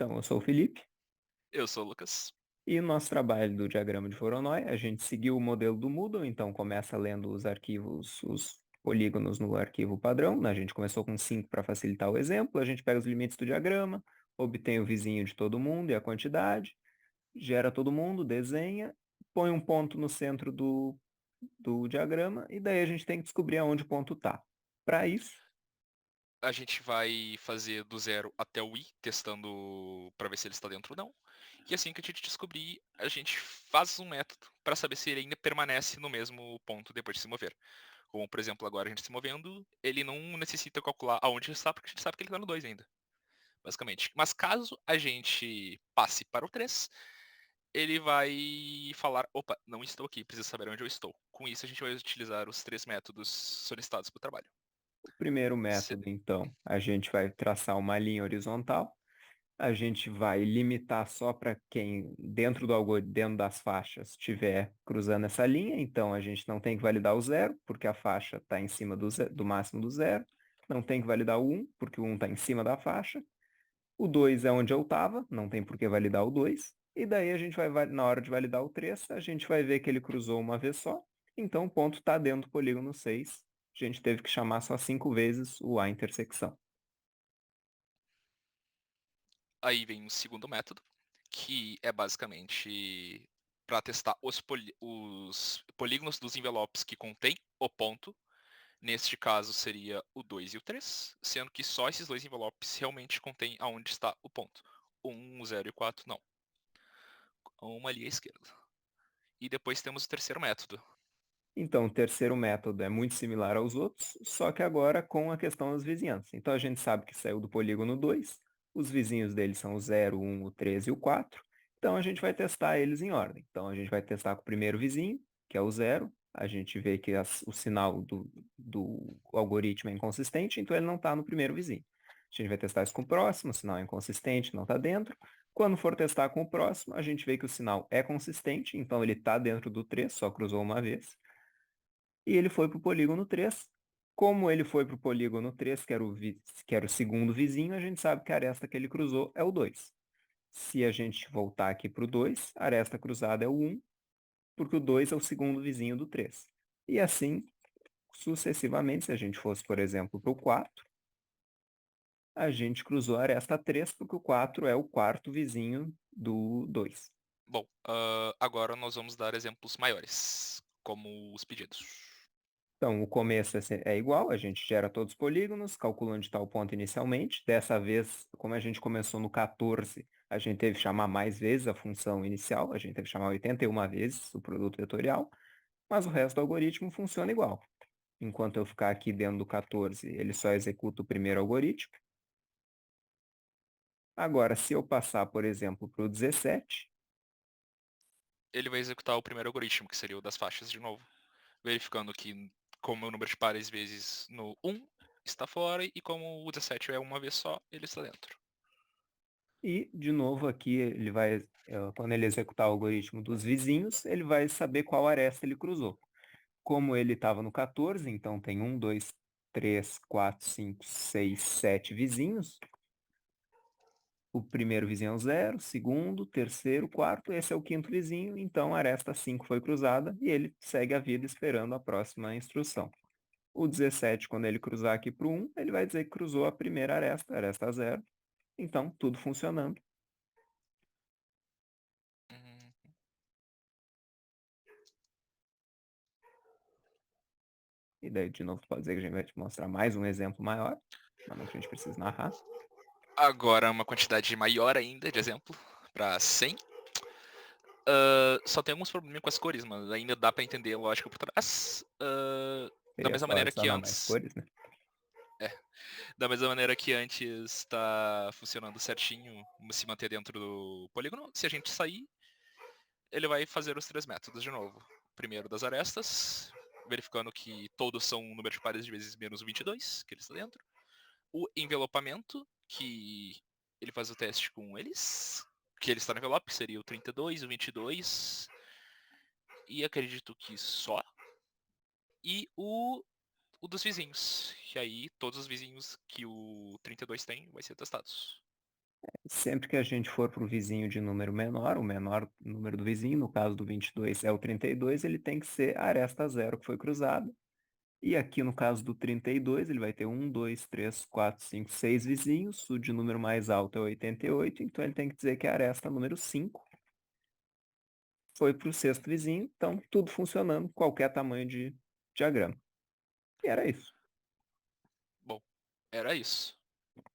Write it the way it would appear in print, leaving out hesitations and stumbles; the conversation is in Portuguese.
Então, eu sou o Felipe, Eu sou o Lucas. e o nosso trabalho do diagrama de Voronoi, a gente seguiu o modelo do Moodle, então começa lendo os arquivos, os polígonos no arquivo padrão, né? A gente começou com 5 para facilitar o exemplo, a gente pega os limites do diagrama, obtém o vizinho de todo mundo e a quantidade, gera todo mundo, desenha, põe um ponto no centro do diagrama, e daí a gente tem que descobrir aonde o ponto está. Para isso, A gente vai fazer do zero até o i, testando para ver se ele está dentro ou não. E assim que a gente descobrir, a gente faz um método para saber se ele ainda permanece no mesmo ponto depois de se mover. Como, por exemplo, agora a gente se movendo, ele não necessita calcular aonde ele está, porque a gente sabe que ele está no 2 ainda, basicamente. Mas caso a gente passe para o 3, ele vai falar, opa, não estou aqui, preciso saber onde eu estou. Com isso a gente vai utilizar os 3 métodos solicitados para o trabalho. o primeiro método, então, a gente vai traçar uma linha horizontal. A gente vai limitar só para quem dentro das faixas estiver cruzando essa linha, então a gente não tem que validar o zero, porque a faixa está em cima do máximo do zero. Não tem que validar o 1, porque o 1 está em cima da faixa. O 2 é onde eu estava, não tem por que validar o 2. E daí a gente na hora de validar o 3, a gente vai ver que ele cruzou uma vez só. Então o ponto está dentro do polígono 6. A gente teve que chamar só 5 vezes o A intersecção. Aí vem o segundo método, que é basicamente para testar os polígonos dos envelopes que contém o ponto. Neste caso seria o 2 e o 3, sendo que só esses dois envelopes realmente contêm aonde está o ponto. O 1, o 0 e o 4 não. Uma ali à esquerda. E depois temos o terceiro método. Então, o terceiro método é muito similar aos outros, só que agora com a questão das vizinhanças. Então, a gente sabe que saiu do polígono 2, os vizinhos dele são o 0, 1, o 3 e o 4. Então, a gente vai testar eles em ordem. Então, a gente vai testar com o primeiro vizinho, que é o 0. A gente vê que o sinal do algoritmo é inconsistente, então ele não está no primeiro vizinho. A gente vai testar isso com o próximo, o sinal é inconsistente, não está dentro. Quando for testar com o próximo, a gente vê que o sinal é consistente, então ele está dentro do 3, só cruzou uma vez. E ele foi para o polígono 3. Como ele foi para o polígono 3, que era o segundo vizinho, a gente sabe que a aresta que ele cruzou é o 2. Se a gente voltar aqui para o 2, a aresta cruzada é o 1, porque o 2 é o segundo vizinho do 3. E assim, sucessivamente, se a gente fosse, por exemplo, para o 4, a gente cruzou a aresta 3, porque o 4 é o quarto vizinho do 2. Bom, agora nós vamos dar exemplos maiores, como os pedidos. Então, o começo é igual, a gente gera todos os polígonos, calcula onde está o ponto inicialmente. Dessa vez, como a gente começou no 14, a gente teve que chamar mais vezes a função inicial, a gente teve que chamar 81 vezes o produto vetorial, mas o resto do algoritmo funciona igual. Enquanto eu ficar aqui dentro do 14, ele só executa o primeiro algoritmo. Agora, se eu passar, por exemplo, para o 17, Ele vai executar o primeiro algoritmo, que seria o das faixas de novo, verificando que como o número de pares vezes no 1 está fora e como o 17 é uma vez só, ele está dentro. e, de novo, aqui quando ele executar o algoritmo dos vizinhos, ele vai saber qual aresta ele cruzou. Como ele estava no 14, então tem 1, 2, 3, 4, 5, 6, 7 vizinhos. O primeiro vizinho é o 0, segundo, terceiro, quarto, esse é o quinto vizinho, então a aresta 5 foi cruzada e ele segue a vida esperando a próxima instrução. O 17, quando ele cruzar aqui para o 1, ele vai dizer que cruzou a primeira aresta 0. Então, tudo funcionando. Hum, E daí, de novo, pode dizer que a gente vai te mostrar mais um exemplo maior, mas não que a gente precise narrar. Agora uma quantidade maior ainda de exemplo, para 100. Só tem alguns problemas com as cores, mas ainda dá para entender a lógica por trás. Da Seria mesma só maneira que adicionar mais antes. cores, né? É, da mesma maneira que antes está funcionando certinho, se manter dentro do polígono. Se a gente sair, ele vai fazer os 3 métodos de novo. Primeiro das arestas, verificando que todos são um número de pares de vezes menos 22, que ele está dentro. O envelopamento, que ele faz o teste com eles, que ele está no envelope, seria o 32, o 22, e acredito que só. E o dos vizinhos, que aí todos os vizinhos que o 32 tem vai ser testados. Sempre que a gente for para o vizinho de número menor, o menor número do vizinho, no caso do 22 é o 32, ele tem que ser a aresta zero que foi cruzada. E aqui no caso do 32, ele vai ter 1, 2, 3, 4, 5, 6 vizinhos. O de número mais alto é 88, então ele tem que dizer que a aresta número 5 foi para o sexto vizinho. Então, tudo funcionando, qualquer tamanho de diagrama. E era isso. Bom, era isso.